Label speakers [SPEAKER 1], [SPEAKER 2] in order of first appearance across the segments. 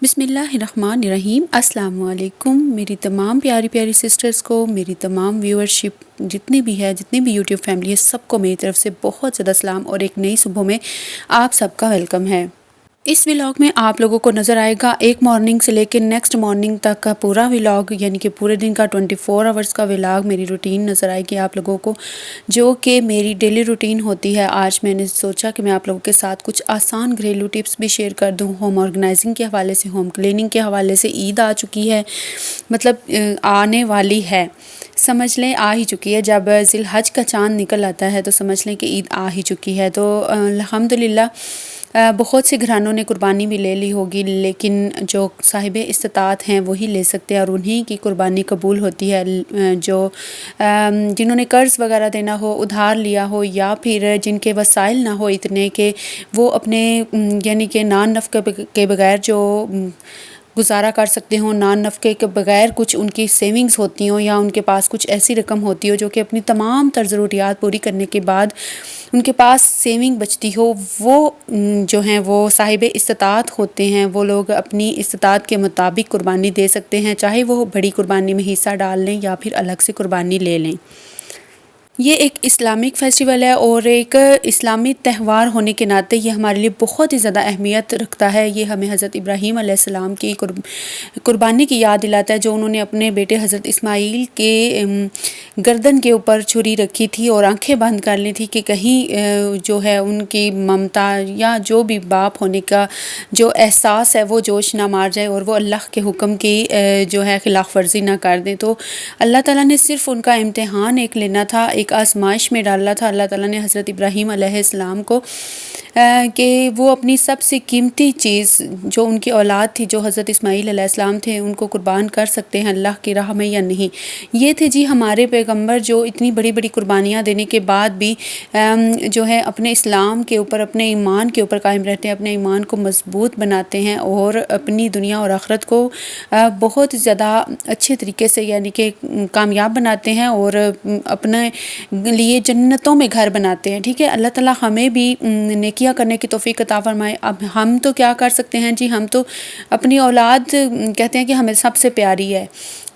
[SPEAKER 1] بسم اللہ الرحمن الرحیم۔ السلام علیکم میری تمام پیاری پیاری سسٹرز کو، میری تمام ویورشپ جتنی بھی ہے، جتنی بھی یوٹیوب فیملی ہے، سب کو میری طرف سے بہت زیادہ سلام اور ایک نئی صبح میں آپ سب کا ویلکم ہے۔ اس ولاگ میں آپ لوگوں کو نظر آئے گا ایک مارننگ سے لے کے نیکسٹ مارننگ تک کا پورا ولاگ، یعنی کہ پورے دن کا 24 آورس کا ولاگ، میری روٹین نظر آئے گی آپ لوگوں کو، جو کہ میری ڈیلی روٹین ہوتی ہے۔ آج میں نے سوچا کہ میں آپ لوگوں کے ساتھ کچھ آسان گھریلو ٹپس بھی شیئر کر دوں، ہوم آرگنائزنگ کے حوالے سے، ہوم کلیننگ کے حوالے سے۔ عید آ چکی ہے، مطلب آنے والی ہے، سمجھ لیں آ ہی چکی ہے۔ جب ذی الحج کا چاند نکل آتا ہے تو سمجھ لیں کہ عید آ ہی چکی ہے۔ تو الحمدللہ بہت سے گھرانوں نے قربانی بھی لے لی ہوگی، لیکن جو صاحب استطاعت ہیں وہی لے سکتے ہیں اور انہی کی قربانی قبول ہوتی ہے۔ جو جنہوں نے قرض وغیرہ دینا ہو، ادھار لیا ہو، یا پھر جن کے وسائل نہ ہو اتنے کہ وہ اپنے یعنی کہ نان نفقے کے بغیر جو گزارا کر سکتے ہوں، نان نفقے کے بغیر کچھ ان کی سیونگز ہوتی ہوں، یا ان کے پاس کچھ ایسی رقم ہوتی ہو جو کہ اپنی تمام تر ضروریات پوری کرنے کے بعد ان کے پاس سیونگ بچتی ہو، وہ جو ہیں وہ صاحب استطاعت ہوتے ہیں۔ وہ لوگ اپنی استطاعت کے مطابق قربانی دے سکتے ہیں، چاہے وہ بڑی قربانی میں حصہ ڈال لیں یا پھر الگ سے قربانی لے لیں۔ یہ ایک اسلامک فیسٹیول ہے اور ایک اسلامی تہوار ہونے کے ناطے یہ ہمارے لیے بہت ہی زیادہ اہمیت رکھتا ہے۔ یہ ہمیں حضرت ابراہیم علیہ السلام کی قربانی کی یاد دلاتا ہے، جو انہوں نے اپنے بیٹے حضرت اسماعیل کے گردن کے اوپر چھری رکھی تھی اور آنکھیں بند کر لی تھی کہ کہیں جو ہے ان کی ممتا یا جو بھی باپ ہونے کا جو احساس ہے وہ جوش نہ مار جائے اور وہ اللہ کے حکم کی جو ہے خلاف ورزی نہ کر دیں۔ تو اللہ تعالیٰ نے صرف ان کا امتحان ایک لینا تھا، ایک آزمائش میں ڈالا تھا اللہ تعالیٰ نے حضرت ابراہیم علیہ السلام کو، کہ وہ اپنی سب سے قیمتی چیز جو ان کی اولاد تھی، جو حضرت اسماعیل علیہ السلام تھے، ان کو قربان کر سکتے ہیں اللہ کی راہ میں یا نہیں۔ یہ تھے جی ہمارے پیغمبر، جو اتنی بڑی بڑی قربانیاں دینے کے بعد بھی جو ہے اپنے اسلام کے اوپر، اپنے ایمان کے اوپر قائم رہتے ہیں، اپنے ایمان کو مضبوط بناتے ہیں اور اپنی دنیا اور آخرت کو بہت زیادہ اچھے طریقے سے یعنی کہ کامیاب بناتے ہیں اور اپنے لیے جنتوں میں گھر بناتے ہیں۔ ٹھیک ہے، اللہ تعالیٰ ہمیں بھی نیکیاں کرنے کی توفیق عطا فرمائے۔ اب ہم تو کیا کر سکتے ہیں جی، ہم تو اپنی اولاد کہتے ہیں کہ ہمیں سب سے پیاری ہے،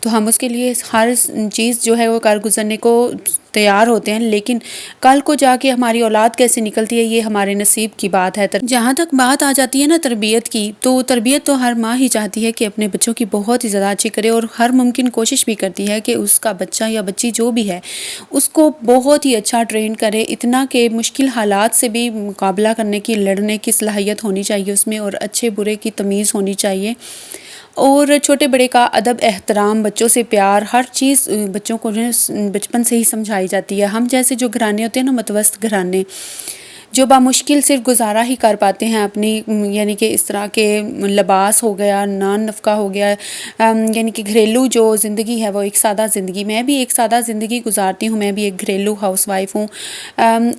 [SPEAKER 1] تو ہم اس کے لیے ہر چیز جو ہے وہ کر گزرنے کو تیار ہوتے ہیں، لیکن کل کو جا کے ہماری اولاد کیسے نکلتی ہے یہ ہمارے نصیب کی بات ہے۔ جہاں تک بات آ جاتی ہے نا تربیت کی، تو تربیت تو ہر ماں ہی چاہتی ہے کہ اپنے بچوں کی بہت ہی زیادہ اچھی کرے، اور ہر ممکن کوشش بھی کرتی ہے کہ اس کا بچہ یا بچی جو بھی ہے اس کو بہت ہی اچھا ٹرین کرے، اتنا کہ مشکل حالات سے بھی مقابلہ کرنے کی، لڑنے کی صلاحیت ہونی چاہیے اس میں، اور اچھے برے کی تمیز ہونی چاہیے، اور چھوٹے بڑے کا ادب احترام، بچوں سے پیار، ہر چیز بچوں کو بچپن سے ہی سمجھائی جاتی ہے۔ ہم جیسے جو گھرانے ہوتے ہیں نا، متوسط گھرانے، جو بامشکل صرف گزارا ہی کر پاتے ہیں اپنی، یعنی کہ اس طرح کے لباس ہو گیا، نان نفقہ ہو گیا، یعنی کہ گھریلو جو زندگی ہے وہ ایک سادہ زندگی، میں بھی ایک سادہ زندگی گزارتی ہوں، میں بھی ایک گھریلو ہاؤس وائف ہوں،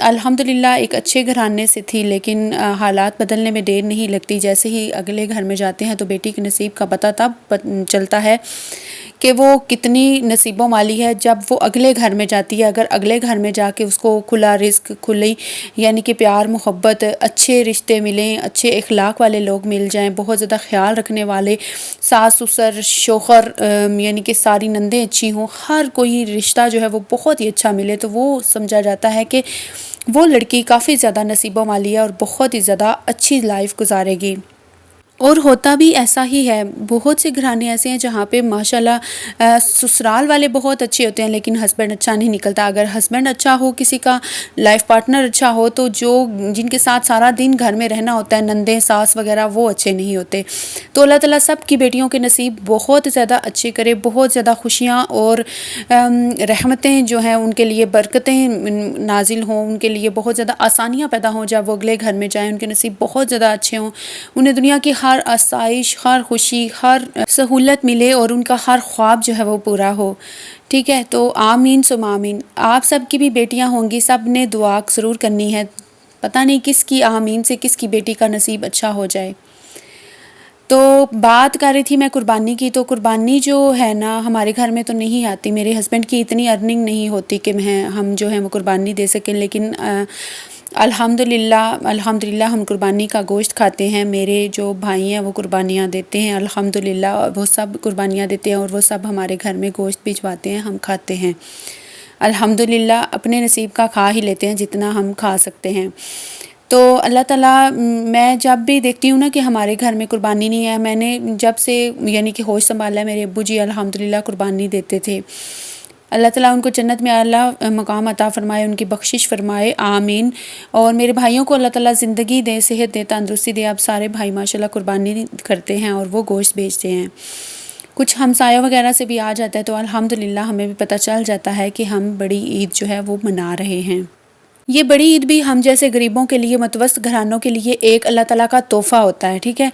[SPEAKER 1] الحمدللہ ایک اچھے گھرانے سے تھی، لیکن حالات بدلنے میں دیر نہیں لگتی۔ جیسے ہی اگلے گھر میں جاتے ہیں تو بیٹی کے نصیب کا پتہ تب چلتا ہے کہ وہ کتنی نصیبوں والی ہے، جب وہ اگلے گھر میں جاتی ہے۔ اگر اگلے گھر میں جا کے اس کو کھلا رزق، کھلی یعنی کہ پیار محبت، اچھے رشتے ملیں، اچھے اخلاق والے لوگ مل جائیں، بہت زیادہ خیال رکھنے والے ساس سسر شوہر، یعنی کہ ساری نندیں اچھی ہوں، ہر کوئی رشتہ جو ہے وہ بہت ہی اچھا ملے، تو وہ سمجھا جاتا ہے کہ وہ لڑکی کافی زیادہ نصیبوں والی ہے اور بہت ہی زیادہ اچھی لائف گزارے گی۔ اور ہوتا بھی ایسا ہی ہے، بہت سے گھرانے ایسے ہیں جہاں پہ ماشاءاللہ سسرال والے بہت اچھے ہوتے ہیں لیکن ہسبینڈ اچھا نہیں نکلتا۔ اگر ہسبینڈ اچھا ہو، کسی کا لائف پارٹنر اچھا ہو، تو جو جن کے ساتھ سارا دن گھر میں رہنا ہوتا ہے، نندیں ساس وغیرہ، وہ اچھے نہیں ہوتے۔ تو اللہ تعالیٰ سب کی بیٹیوں کے نصیب بہت زیادہ اچھے کرے، بہت زیادہ خوشیاں اور رحمتیں جو ہیں ان کے لیے، برکتیں نازل ہوں، ان کے لیے بہت زیادہ آسانیاں پیدا ہوں جب وہ اگلے گھر میں جائیں، ان کے نصیب بہت زیادہ اچھے ہوں، انہیں دنیا کی ہر آسائش، ہر خوشی، ہر سہولت ملے اور ان کا ہر خواب جو ہے وہ پورا ہو۔ ٹھیک ہے، تو آمین ثم آمین۔ آپ سب کی بھی بیٹیاں ہوں گی، سب نے دعا ضرور کرنی ہے، پتہ نہیں کس کی آمین سے کس کی بیٹی کا نصیب اچھا ہو جائے۔ تو بات کر رہی تھی میں قربانی کی، تو قربانی جو ہے نا ہمارے گھر میں تو نہیں آتی، میرے ہسبینڈ کی اتنی ارننگ نہیں ہوتی کہ ہم جو ہے وہ قربانی دے سکیں، لیکن الحمدللہ ہم قربانی کا گوشت کھاتے ہیں. میرے جو بھائی ہیں وہ قربانیاں دیتے ہیں الحمدللہ، وہ سب قربانیاں دیتے ہیں اور وہ سب ہمارے گھر میں گوشت بھجواتے ہیں، ہم کھاتے ہیں الحمدللہ. اپنے نصیب کا کھا ہی لیتے ہیں جتنا ہم کھا سکتے ہیں. تو اللہ تعالیٰ، میں جب بھی دیکھتی ہوں نا کہ ہمارے گھر میں قربانی نہیں ہے، میں نے جب سے یعنی کہ ہوش سنبھالا ہے، میرے ابو جی الحمدللہ قربانی دیتے تھے. اللہ تعالیٰ ان کو جنت میں اعلیٰ مقام عطا فرمائے، ان کی بخشش فرمائے، آمین. اور میرے بھائیوں کو اللہ تعالیٰ زندگی دے، صحت دے، تندرستی دے. اب سارے بھائی ماشاءاللہ قربانی کرتے ہیں اور وہ گوشت بیچتے ہیں. کچھ ہمسایوں وغیرہ سے بھی آ جاتا ہے تو الحمدللہ ہمیں بھی پتہ چل جاتا ہے کہ ہم بڑی عید جو ہے وہ منا رہے ہیں. یہ بڑی عید بھی ہم جیسے غریبوں کے لیے، متوسط گھرانوں کے لیے ایک اللہ تعالیٰ کا تحفہ ہوتا ہے، ٹھیک ہے.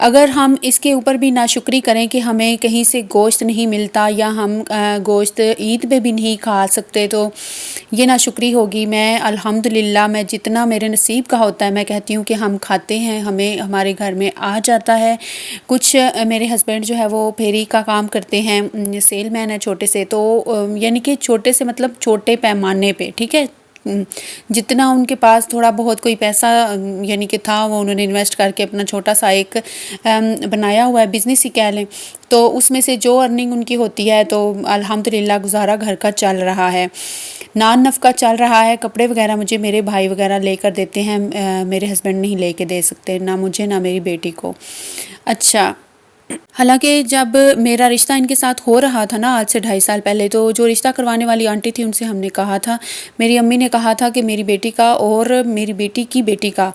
[SPEAKER 1] اگر ہم اس کے اوپر بھی ناشکری کریں کہ ہمیں کہیں سے گوشت نہیں ملتا یا ہم گوشت عید پہ بھی نہیں کھا سکتے تو یہ ناشکری ہوگی. میں الحمدللہ میں جتنا میرے نصیب کا ہوتا ہے میں کہتی ہوں کہ ہم کھاتے ہیں، ہمیں ہمارے گھر میں آ جاتا ہے. کچھ میرے ہسبینڈ جو ہے وہ پھیری کا کام کرتے ہیں، سیل مین ہے چھوٹے سے، تو یعنی کہ چھوٹے سے مطلب چھوٹے پیمانے پہ، ٹھیک ہے. جتنا ان کے پاس تھوڑا بہت کوئی پیسہ یعنی کہ تھا وہ انہوں نے انویسٹ کر کے اپنا چھوٹا سا ایک بنایا ہوا ہے، بزنس ہی کہہ لیں. تو اس میں سے جو ارننگ ان کی ہوتی ہے تو الحمدللہ گزارا گھر کا چل رہا ہے، نان نفقہ چل رہا ہے. کپڑے وغیرہ مجھے میرے بھائی وغیرہ لے کر دیتے ہیں، میرے ہسبینڈ نہیں لے کے دے سکتے، نہ مجھے نہ میری بیٹی کو. اچھا، حالانکہ جب میرا رشتہ ان کے ساتھ ہو رہا تھا نا آج سے 2.5 سال پہلے، تو جو رشتہ کروانے والی آنٹی تھی ان سے ہم نے کہا تھا، میری امی نے کہا تھا کہ میری بیٹی کا اور میری بیٹی کی بیٹی کا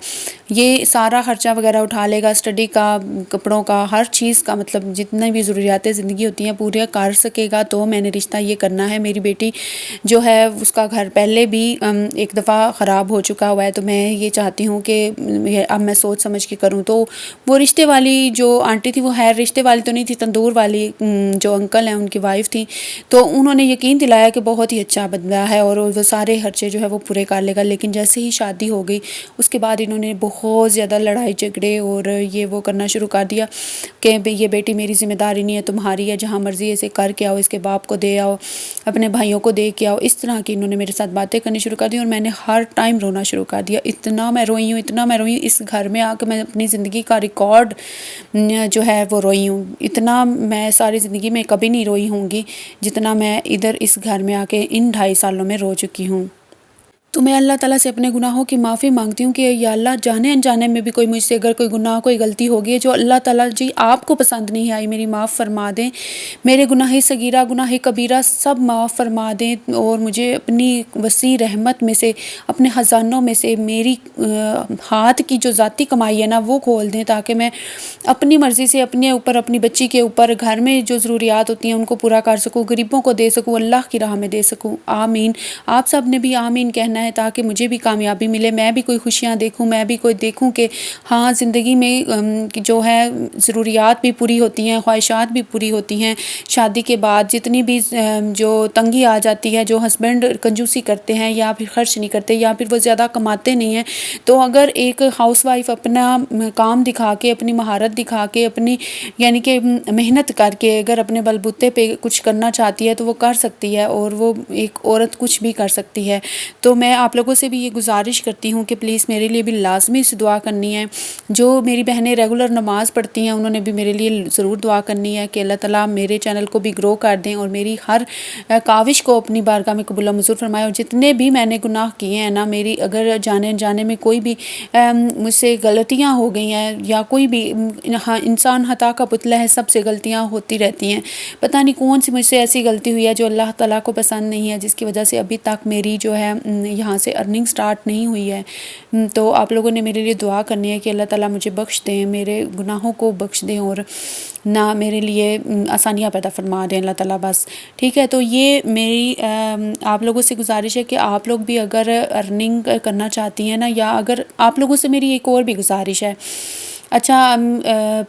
[SPEAKER 1] یہ سارا خرچہ وغیرہ اٹھا لے گا، اسٹڈی کا، کپڑوں کا، ہر چیز کا، مطلب جتنے بھی ضروریات زندگی ہوتی ہیں پورے کر سکے گا تو میں نے رشتہ یہ کرنا ہے. میری بیٹی جو ہے اس کا گھر پہلے بھی ایک دفعہ خراب ہو چکا ہوا ہے، تو میں یہ چاہتی ہوں کہ اب میں سوچ سمجھ کے کروں. تو وہ رشتے والی جو آنٹی تھی، وہ ہے رشتے والی تو نہیں تھی، تندور والی جو انکل ہیں ان کی وائف تھی، تو انہوں نے یقین دلایا کہ بہت ہی اچھا بندہ ہے اور وہ سارے خرچے جو ہے وہ پورے کر لے گا. لیکن جیسے ہی شادی ہو گئی اس کے بعد انہوں نے بہت زیادہ لڑائی جھگڑے اور یہ وہ کرنا شروع کر دیا کہ یہ بیٹی میری ذمہ داری نہیں ہے، تمہاری ہے، جہاں مرضی اسے کر کے آؤ، اس کے باپ کو دے آؤ، اپنے بھائیوں کو دے کے آؤ. اس طرح کی انہوں نے میرے ساتھ باتیں کرنی شروع کر دی اور میں نے ہر ٹائم رونا شروع کر دیا. اتنا میں روئی ہوں اس گھر میں آ کے، میں اپنی زندگی کا ریکارڈ جو ہے وہ روئی ہوں. اتنا میں ساری زندگی میں کبھی نہیں روئی ہوں گی جتنا میں ادھر اس گھر میں آ کے ان 2.5 سالوں میں رو چکی ہوں. تو میں اللہ تعالیٰ سے اپنے گناہوں کی معافی مانگتی ہوں کہ یا اللہ، جانے انجانے میں بھی کوئی مجھ سے اگر کوئی گناہ، کوئی غلطی ہوگی ہے جو اللہ تعالیٰ جی آپ کو پسند نہیں آئی، میری معاف فرما دیں. میرے گناہ صغیرہ، گناہ کبیرہ سب معاف فرما دیں اور مجھے اپنی وسیع رحمت میں سے، اپنے خزانوں میں سے میری ہاتھ کی جو ذاتی کمائی ہے نا وہ کھول دیں، تاکہ میں اپنی مرضی سے اپنے اوپر، اپنی بچی کے اوپر، گھر میں جو ضروریات ہوتی ہیں ان کو پورا کر سکوں، غریبوں کو دے سکوں، اللہ کی راہ میں دے سکوں. آمین. آپ سب نے بھی آمین کہنا ہے تاکہ مجھے بھی کامیابی ملے، میں بھی کوئی خوشیاں دیکھوں، میں بھی کوئی دیکھوں کہ ہاں زندگی میں جو ہے ضروریات بھی پوری ہوتی ہیں، خواہشات بھی پوری ہوتی ہیں. شادی کے بعد جتنی بھی جو تنگی آ جاتی ہے، جو ہسبینڈ کنجوسی کرتے ہیں یا پھر خرچ نہیں کرتے یا پھر وہ زیادہ کماتے نہیں ہیں، تو اگر ایک ہاؤس وائف اپنا کام دکھا کے، اپنی مہارت دکھا کے، اپنی یعنی کہ محنت کر کے اگر اپنے بلبوتے پہ کچھ کرنا چاہتی ہے تو وہ کر سکتی ہے، اور وہ ایک عورت کچھ بھی کر سکتی ہے. تو میں آپ لوگوں سے بھی یہ گزارش کرتی ہوں کہ پلیز میرے لیے بھی لازمی سے دعا کرنی ہے. جو میری بہنیں ریگولر نماز پڑھتی ہیں انہوں نے بھی میرے لیے ضرور دعا کرنی ہے کہ اللہ تعالیٰ میرے چینل کو بھی گرو کر دیں اور میری ہر کاوش کو اپنی بارگاہ میں قبول و منظور فرمائے. اور جتنے بھی میں نے گناہ کیے ہیں نا، میری اگر جانے انجانے میں کوئی بھی مجھ سے غلطیاں ہو گئی ہیں یا کوئی بھی انسان خطا کا پتلا ہے، سب سے غلطیاں ہوتی رہتی ہیں، پتہ نہیں کون سی مجھ سے ایسی غلطی ہوئی ہے جو اللہ تعالیٰ کو پسند نہیں ہے، جس کی وجہ سے ابھی تک میری جو ہے یہاں سے ارننگ سٹارٹ نہیں ہوئی ہے. تو آپ لوگوں نے میرے لیے دعا کرنی ہے کہ اللہ تعالیٰ مجھے بخش دیں، میرے گناہوں کو بخش دیں اور نہ میرے لیے آسانیاں پیدا فرما دیں اللہ تعالیٰ، بس ٹھیک ہے. تو یہ میری آپ لوگوں سے گزارش ہے کہ آپ لوگ بھی اگر ارننگ کرنا چاہتی ہیں نا، یا اگر آپ لوگوں سے میری ایک اور بھی گزارش ہے. اچھا،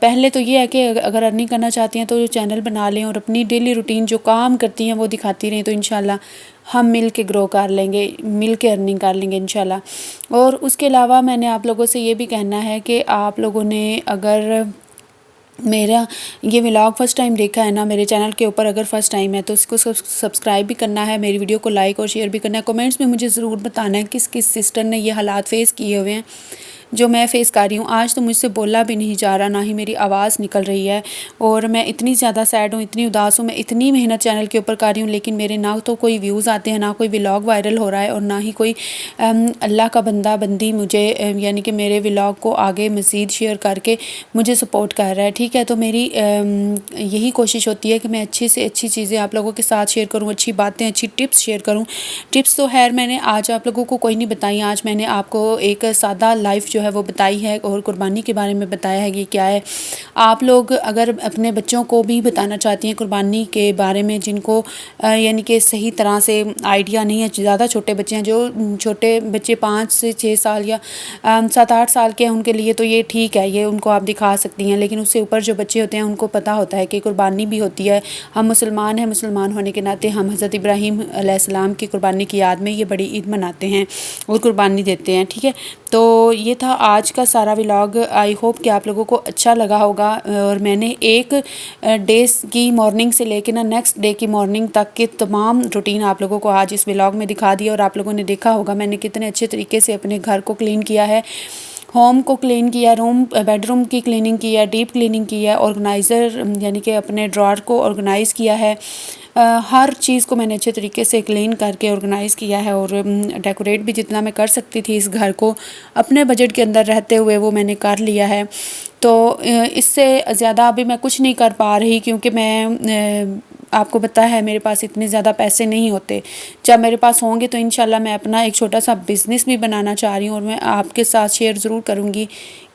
[SPEAKER 1] پہلے تو یہ ہے کہ اگر ارننگ کرنا چاہتی ہیں تو چینل بنا لیں اور اپنی ڈیلی روٹین جو کام کرتی ہیں وہ دکھاتی رہیں، تو انشاءاللہ ہم مل کے گرو کر لیں گے، مل کے ارننگ کر لیں گے انشاءاللہ. اور اس کے علاوہ میں نے آپ لوگوں سے یہ بھی کہنا ہے کہ آپ لوگوں نے اگر میرا یہ ولاگ فرسٹ ٹائم دیکھا ہے نا میرے چینل کے اوپر، اگر فرسٹ ٹائم ہے تو اس کو سبسکرائب بھی کرنا ہے، میری ویڈیو کو لائک اور شیئر بھی کرنا ہے، کومنٹس میں مجھے ضرور بتانا ہے کس کس سسٹر نے یہ حالات فیس کیے ہوئے ہیں جو میں فیس کر رہی ہوں۔ آج تو مجھ سے بولا بھی نہیں جا رہا، نہ ہی میری آواز نکل رہی ہے، اور میں اتنی زیادہ سیڈ ہوں، اتنی اداس ہوں، میں اتنی محنت چینل کے اوپر کر رہی ہوں، لیکن میرے نہ تو کوئی ویوز آتے ہیں، نہ کوئی ولاگ وائرل ہو رہا ہے، اور نہ ہی کوئی اللہ کا بندہ بندی مجھے یعنی کہ میرے ولاگ کو آگے مزید شیئر کر کے مجھے سپورٹ کر رہا ہے، ٹھیک ہے۔ تو میری یہی کوشش ہوتی ہے کہ میں اچھی سے اچھی چیزیں آپ لوگوں کے ساتھ شیئر کروں، اچھی باتیں، اچھی ٹپس شیئر کروں۔ ٹپس تو خیر میں نے آج آپ لوگوں کو کوئی نہیں بتائی، آج میں نے آپ کو ایک سادہ لائف جو ہے وہ بتائی ہے، اور قربانی کے بارے میں بتایا ہے کہ کیا ہے۔ آپ لوگ اگر اپنے بچوں کو بھی بتانا چاہتی ہیں قربانی کے بارے میں، جن کو یعنی کہ صحیح طرح سے آئیڈیا نہیں ہے، زیادہ چھوٹے بچے ہیں، جو چھوٹے بچے 5 سے 6 سال یا 7-8 سال کے ہیں، ان کے لیے تو یہ ٹھیک ہے، یہ ان کو آپ دکھا سکتی ہیں، لیکن اس سے اوپر جو بچے ہوتے ہیں ان کو پتہ ہوتا ہے کہ قربانی بھی ہوتی ہے۔ ہم مسلمان ہیں، مسلمان ہونے کے ناطے ہم حضرت ابراہیم علیہ السلام کی قربانی کی یاد میں یہ بڑی عید مناتے ہیں اور قربانی دیتے ہیں، ٹھیک ہے۔ تو یہ تھا آج کا سارا ولاگ، آئی ہوپ کہ آپ لوگوں کو اچھا لگا ہوگا، اور میں نے ایک ڈیز کی مارننگ سے لے کے نیکسٹ ڈے کی مارننگ تک کے تمام روٹین آپ لوگوں کو آج اس ولاگ میں دکھا دیا، اور آپ لوگوں نے دیکھا ہوگا میں نے کتنے اچھے طریقے سے اپنے گھر کو کلین کیا ہے، ہوم کو کلین کیا، بیڈ روم کی کلیننگ کی ہے، ڈیپ کلیننگ کی ہے، آرگنائزر یعنی کہ اپنے ڈرار کو آرگنائز کیا ہے، ہر چیز کو میں نے اچھے طریقے سے کلین کر کے آرگنائز کیا ہے، اور ڈیکوریٹ بھی جتنا میں کر سکتی تھی اس گھر کو اپنے بجٹ کے اندر رہتے ہوئے وہ میں نے کر لیا ہے۔ تو اس سے زیادہ ابھی میں کچھ نہیں کر پا رہی، کیونکہ میں آپ کو پتہ ہے میرے پاس اتنے زیادہ پیسے نہیں ہوتے، جب میرے پاس ہوں گے تو انشاءاللہ میں اپنا ایک چھوٹا سا بزنس بھی بنانا چاہ رہی ہوں، اور میں آپ کے ساتھ شیئر ضرور کروں گی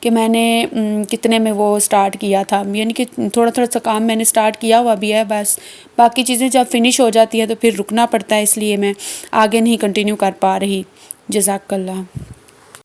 [SPEAKER 1] کہ میں نے کتنے میں وہ سٹارٹ کیا تھا، یعنی کہ تھوڑا تھوڑا سا کام میں نے سٹارٹ کیا ہوا بھی ہے، بس باقی چیزیں جب فنش ہو جاتی ہیں تو پھر رکنا پڑتا ہے، اس لیے میں آگے نہیں کنٹینیو کر پا رہی۔ جزاک اللہ۔